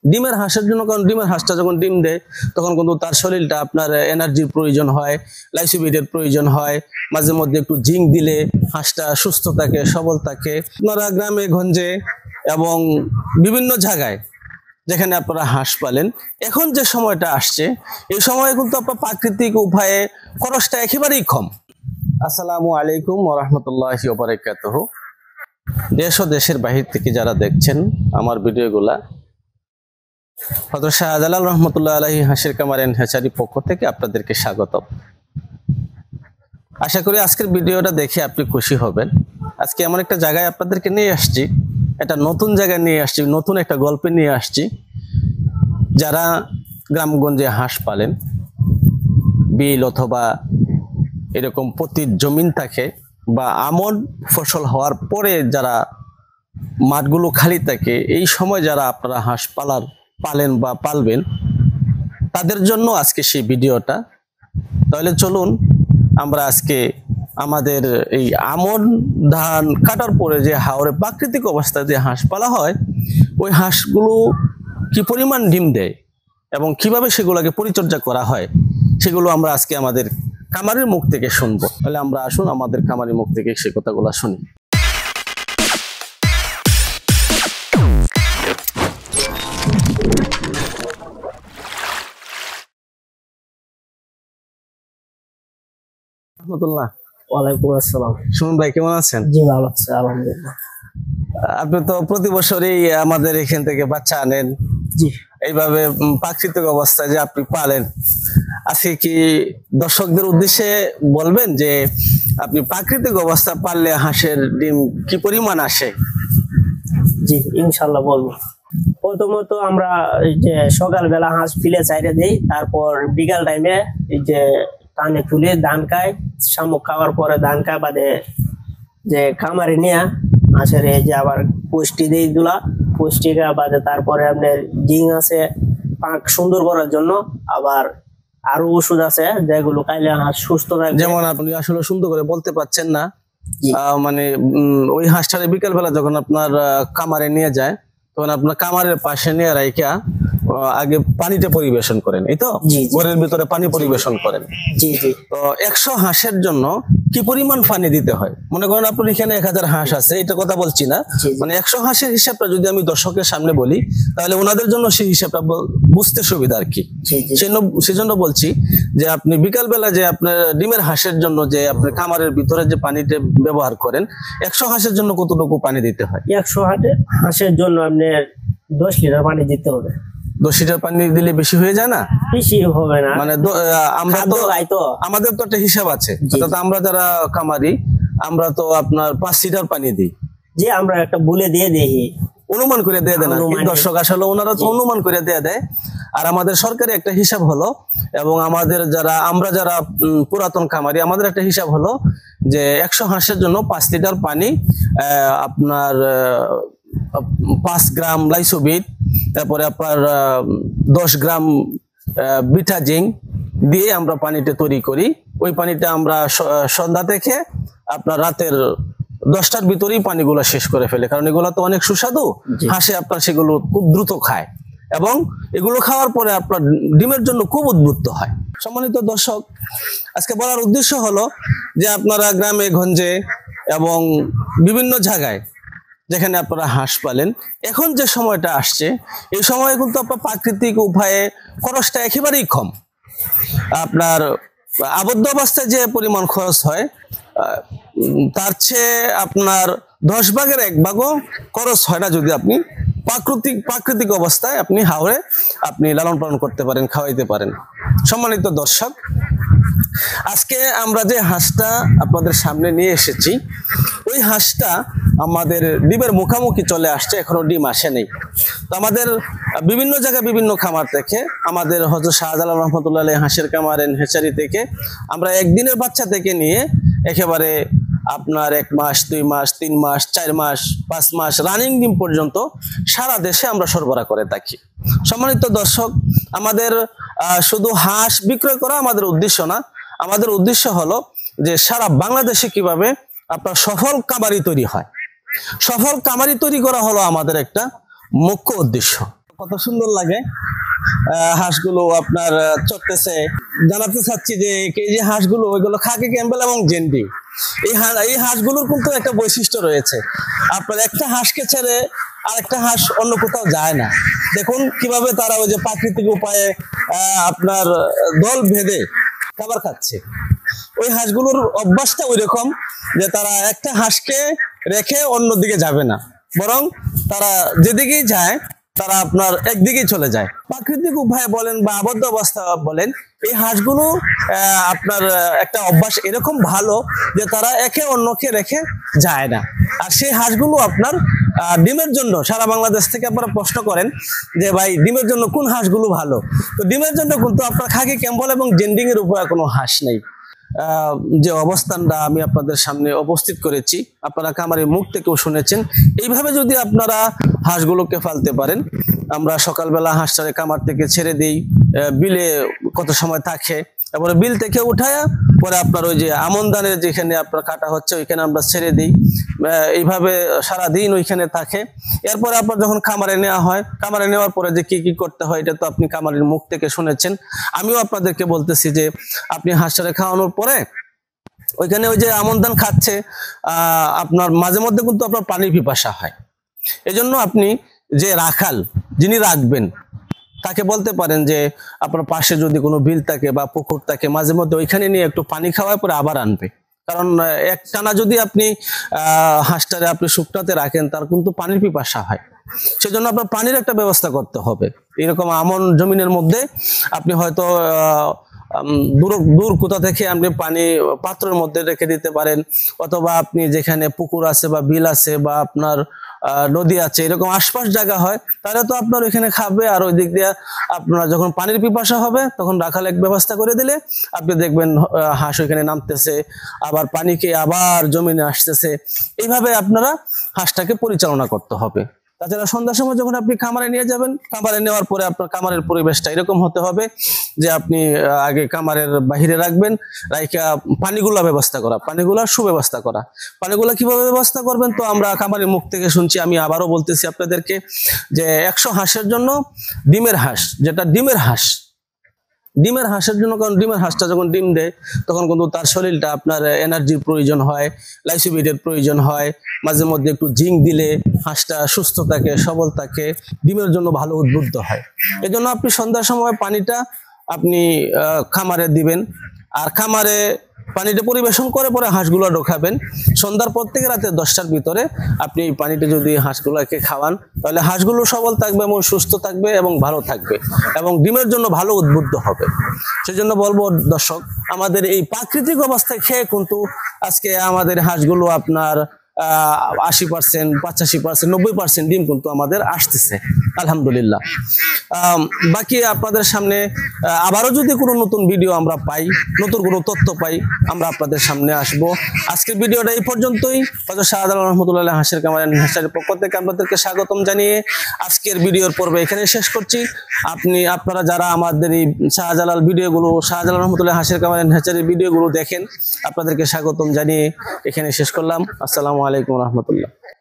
ডিমের হাঁসের জন্য, কারণ ডিমের হাঁসটা যখন ডিম দেয় তখন কিন্তু তার শরীরটা আপনার এনার্জির প্রয়োজন হয়, লাইসোবিটের প্রয়োজন হয়, মাঝে মধ্যে একটু জিঙ্ক দিলে হাঁসটা সুস্থ থাকে, সবল থাকে। আপনারা গ্রামে গঞ্জে এবং বিভিন্ন জায়গায় যেখানে আপনারা হাঁস পালেন, এখন যে সময়টা আসছে এই সময়ে কিন্তু আপনার প্রাকৃতিক উপায়ে খরচটা একেবারেই কম। আসসালামু আলাইকুম ওয়া রাহমাতুল্লাহি ওয়া বারাকাতুহু। দেশ ও দেশের বাহির থেকে যারা দেখছেন আমার ভিডিওগুলা, হযরত শাহজালাল রহমতুল্লাহ আলাইহি হাঁসের খামার এন্ড হ্যাচারির পক্ষ থেকে আপনাদেরকে স্বাগত। আশা করি আজকের ভিডিওটা দেখে আপনি খুশি হবেন। আজকে এমন একটা জায়গায় আপনাদেরকে নিয়ে আসছি, একটা নতুন জায়গায় নিয়ে আসছি, নতুন একটা গল্পে নিয়ে আসছি। যারা গ্রামগঞ্জে হাঁস পালেন, বিল অথবা এরকম পতিত জমিন থাকে বা আমন ফসল হওয়ার পরে যারা মাঠগুলো খালি থাকে, এই সময় যারা আপনারা হাঁস পালেন বা পালবেন, তাদের জন্য আজকে সেই ভিডিওটা। তাহলে চলুন আমরা আজকে আমাদের এই আমন ধান কাটার পরে যে হাওরে প্রাকৃতিক অবস্থায় যে হাঁস পালা হয়, ওই হাঁসগুলো কি পরিমাণ ডিম দেয় এবং কিভাবে সেগুলোকে পরিচর্যা করা হয়, সেগুলো আমরা আজকে আমাদের খামারের মুখ থেকে শুনবো। তাহলে আমরা আসুন আমাদের খামারের মুখ থেকে সে কথাগুলো শুনি। ওয়ালাইকুম আসসালাম। সুমন ভাই কেমন আছেন? জি ভালো আছি আলহামদুলিল্লাহ। আপনি তো প্রতি বছরই আমাদের এখান থেকে বাচ্চা আনেন। জি, এইভাবে প্রাকৃতিক অবস্থায় যে আপনি পালেন, আজকে কি দর্শকদের উদ্দেশ্যে বলবেন যে আপনি প্রাকৃতিক অবস্থা পাললে হাঁসের ডিম কি পরিমাণ আসে? জি ইনশাল্লাহ বলবো। প্রথমত আমরা এই যে সকালবেলা হাঁস ফিলে চাইরে দেই, তারপর বিকাল টাইমে এই যে টানে তুলে ধান খায়, শামুক খাওয়ার পরে ধান খায় বাদে যে খামারে নিয়ে হাঁসের এই যে আবার পুষ্টি দেই দুলা, পুষ্টি বাদে তারপরে আপনার জিং আছে পাক সুন্দর করার জন্য, আবার আরো ওষুধ আছে যেগুলো খাইলে হাঁস সুস্থ থাকে। যেমন আপনি আসলে সুন্দর করে বলতে পারছেন না, মানে ওই হাঁসটারে বিকাল বেলা যখন আপনার খামারে নিয়ে যায়, তখন আপনার খামারের পাশে নিয়ে রাইখা আগে পানিতে পরিবেশন করেন, এই তো ঘরের ভিতরে পানি পরিবেশন করেন। জি জি। তো 100 হাঁসের জন্য কি পরিমাণ পানি দিতে হয়? মনে করেন আপনার এখানে 1000 হাঁস আছে, এটা কথা বলছি না, মানে 100 হাঁসের হিসাবটা যদি আমি দর্শকের সামনে বলি, তাহলে ওনাদের জন্য সেই হিসাবটা বুঝতে সুবিধা আর কি। সেজন্য বলছি যে আপনি বিকাল বেলা যে আপনার ডিমের হাঁসের জন্য যে আপনার খামারের ভিতরে যে পানিটা ব্যবহার করেন, 100 হাঁসের জন্য কতটুকু পানি দিতে হয়? 100 হাঁসের জন্য আপনার 10 লিটার পানি দিতে হবে। 10 লিটার পানি দিলে বেশি হয়ে যায় না? বেশি হবে না, মানে আমরা তো আমাদের তো একটা হিসাব আছে, অর্থাৎ আমরা যারা খামারি আমরা তো আপনার 5 লিটার পানি দিই। যে আমরা একটা বলে দিয়ে দেখি, অনুমান করে দিয়ে দেয় না দর্শক, আসলে ওনারা তো অনুমান করে দিয়ে দেয়। আর আমাদের সরকারি একটা হিসাব হলো, এবং আমাদের আমরা যারা পুরাতন খামারি, আমাদের একটা হিসাব হলো যে 100 হাঁসের জন্য 5 লিটার পানি, আপনার 5 গ্রাম লাইসোবিট, তারপরে আপনার 10 গ্রাম বিটা জিঙ্ক দিয়ে আমরা পানিটা তৈরি করি। ওই পানিটা আমরা সন্ধ্যা থেকে আপনার রাতের 10টার ভিতরেই পানিগুলো শেষ করে ফেলে, কারণ এগুলো তো অনেক সুস্বাদু, হাঁসে আপনার সেগুলো খুব দ্রুত খায় এবং এগুলো খাওয়ার পরে আপনার ডিমের জন্য খুব উদ্বুদ্ধ হয়। সম্মানিত দর্শক, আজকে বলার উদ্দেশ্য হলো যে আপনারা গ্রামে গঞ্জে এবং বিভিন্ন জায়গায় যেখানে আপনারা হাঁস পালেন, এখন যে সময়টা আসছে এই সময়ে কিন্তু আপনার প্রাকৃতিক উপায়ে খরচটা একেবারেই কম। আপনার আবদ্ধ অবস্থায় যে পরিমাণ খরচ হয়, তার চেয়ে আপনার 10 ভাগের 1 ভাগও খরচ হয় না যদি আপনি প্রাকৃতিক অবস্থায় আপনি হাওরে আপনি লালন পালন করতে পারেন, খাওয়াইতে পারেন। সম্মানিত দর্শক, আজকে আমরা যে হাঁসটা আপনাদের সামনে নিয়ে এসেছি, ওই হাঁসটা আমাদের ডিমের মুখামুখি চলে আসছে, এখনো ডিম আসেনি। তো আমাদের বিভিন্ন জায়গায় বিভিন্ন খামার থেকে, আমাদের হযরত শাহজালাল রহমতুল্লাহ আলাইহি হাঁসের খামার এন্ড হ্যাচারি থেকে আমরা একদিনের বাচ্চা থেকে নিয়ে একেবারে আপনার 1 মাস 2 মাস 3 মাস 4 মাস 5 মাস রানিং ডিম পর্যন্ত সারা দেশে আমরা সরবরাহ করে থাকি। সম্মানিত দর্শক, আমাদের শুধু হাঁস বিক্রয় করা আমাদের উদ্দেশ্য না, আমাদের উদ্দেশ্য হলো যে সারা বাংলাদেশে কিভাবে আপনার সফল খামারি তৈরি হয়। সফল খামারি তৈরি করা হলো আমাদের একটা মুখ্য উদ্দেশ্য। কত সুন্দর লাগে হাঁসগুলো আপনার চড়তেছে। জানাতে চাচ্ছি যে এই যে হাঁসগুলো ওইগুলো খাকি ক্যাম্বেল এবং জেন্ডি, এই হাঁসগুলোর কিন্তু একটা বৈশিষ্ট্য রয়েছে। আপনার একটা হাঁসকে ছেড়ে আরেকটা হাঁস অন্য কোথাও যায় না। দেখুন কিভাবে তারা ওই যে প্রাকৃতিক উপায়ে আপনার দল ভেদে খাবার খাচ্ছে। ওই হাঁসগুলোর অভ্যাসটা ওই রকম যে তারা একটা হাঁসকে রেখে অন্যদিকে যাবে না, বরং তারা যেদিকেই যায় তারা আপনার একদিকেই চলে যায়। প্রাকৃতিক উপায়ে বলেন বা আবদ্ধ অবস্থা বলেন, এই হাঁসগুলো আপনার একটা অভ্যাস এরকম ভালো যে তারা একে অন্যকে রেখে যায় না। আর সেই হাঁসগুলো আপনার ডিমের জন্য সারা বাংলাদেশ থেকে আপনারা প্রশ্ন করেন যে ভাই ডিমের জন্য কোন হাঁসগুলো ভালো, তো ডিমের জন্য কিন্তু আপনার খাকি ক্যাম্বেল এবং জেন্ডিং এর উপরে কোনো হাঁস নেই। যে অবস্থানটা আমি আপনাদের সামনে উপস্থিত করেছি, আপনারা খামারের মুখ থেকেও শুনেছেন। এইভাবে যদি আপনারা হাঁসগুলোকে ফালতে পারেন, আমরা সকালবেলা হাঁসটারে খামার থেকে ছেড়ে দিই, বিলে কত সময় থাকে, তারপরে বিল থেকে উঠায়া পরে আপনার ওই যে আমন ধানের যেখানে আপনার কাটা হচ্ছে ওইখানে আমরা ছেড়ে দিই। এইভাবে সারাদিন ওইখানে থাকে। এরপরে আপনার যখন খামারে নেওয়া হয়, খামারে নেওয়ার পরে যে কি কি করতে হয় এটা তো আপনি খামারের মুখ থেকে শুনেছেন। আমিও আপনাদেরকে বলতেছি যে আপনি হাঁসটারে খাওয়ানোর পরে ওইখানে ওই যে আমন ধান খাচ্ছে, আপনার মাঝে মধ্যে কিন্তু আপনার পানির পিপাসা হয়। এজন্য আপনি যে রাখাল যিনি রাখবেন তাকে বলতে পারেন যে আপনার পাশে যদি কোনো বিল থাকে বা পুকুর থাকে, মাঝে মধ্যে ওইখানে নিয়ে একটু পানি খাওয়ার পরে আবার আনবে। কারণ একটানা যদি আপনি হাঁসটারে আপনি শুকনাতে রাখেন তার কিন্তু পানির পিপাসা হয়। সেজন্য আপনার পানির একটা ব্যবস্থা করতে হবে। এরকম আমন জমিনের মধ্যে আপনি হয়তো দূর কোথা থেকে আপনি পানি পাত্রের মধ্যে রেখে দিতে পারেন, অথবা আপনি যেখানে পুকুর আছে বা বিল আছে বা আপনার নদী আছে এরকম আশপাশ জায়গা হয়, তাহলে তো আপনার ওইখানে খাবে। আর ওই দিক দিয়ে আপনার যখন পানির পিপাসা হবে তখন রাখাল এক ব্যবস্থা করে দিলে আপনি দেখবেন হাঁস ওইখানে নামতেছে, আবার পানি খেয়ে আবার জমিনে আসতেছে। এইভাবে আপনারা হাঁসটাকে পরিচালনা করতে হবে। তাছাড়া সন্ধ্যার সময় যখন আপনি খামারে নিয়ে যাবেন, খামারে নেওয়ার পরে আপনার খামারের পরিবেশটা এরকম হতে হবে যে আপনি আগে খামারের বাহিরে রাখবেন, রাইখা পানিগুলা ব্যবস্থা করা, পানিগুলার সুব্যবস্থা করা। পানিগুলা কিভাবে ব্যবস্থা করবেন তো আমরা খামারের মুখ থেকে শুনছি। আমি আবারও বলতেছি আপনাদেরকে যে 100 হাঁসের জন্য ডিমের হাঁস, যেটা ডিমের হাঁসের জন্য, কারণ ডিমের হাঁসটা যখন ডিম দেয় তখন কিন্তু তার শরীরটা আপনার এনার্জির প্রয়োজন হয়, লাইসোবিটের প্রয়োজন হয়। মাঝে মধ্যে একটু জিঙ্ক দিলে হাঁসটা সুস্থ থাকে, সবল থাকে, ডিমের জন্য ভালো উদ্বুদ্ধ হয়। এই জন্য আপনি সন্ধ্যার সময় পানিটা আপনি খামারে দিবেন, আর খামারে পানিটা পরিবেশন করে পরে হাঁসগুলো ঢোকাবেন। সন্ধ্যার পর থেকে রাতে 10টার ভিতরে আপনি এই পানিটা যদি হাঁসগুলোকে খাওয়ান তাহলে হাঁসগুলো সবল থাকবে এবং সুস্থ থাকবে এবং ভালো থাকবে এবং ডিমের জন্য ভালো উদ্বুদ্ধ হবে। সেজন্য বলবো দর্শক, আমাদের এই প্রাকৃতিক অবস্থায় খেয়ে কিন্তু আজকে আমাদের হাঁসগুলো আপনার 80%, 85%, 90% ডিম কিন্তু আমাদের আসতেছে, আলহামদুলিল্লাহ। বাকি আপনাদের সামনে আবারও যদি কোনো নতুন ভিডিও আমরা পাই, নতুন কোনো তথ্য পাই, আমরা আপনাদের সামনে আসব। আজকের ভিডিওটা এই পর্যন্তই। হযরত শাহজালাল রহমতুল্লাহ হাঁসের খামার এন্ড হ্যাচারির পক্ষ থেকে আপনাদেরকে স্বাগতম জানিয়ে আজকের ভিডিওর পর্ব এখানে শেষ করছি। আপনারা যারা আমাদের এই শাহজালাল রহমতুল্লাহ হাঁসের খামার এন্ড হ্যাচারির ভিডিওগুলো দেখেন, আপনাদেরকে স্বাগতম জানিয়ে এখানে শেষ করলাম। আসসালামু আলাইকুম রহমতুল্লাহ।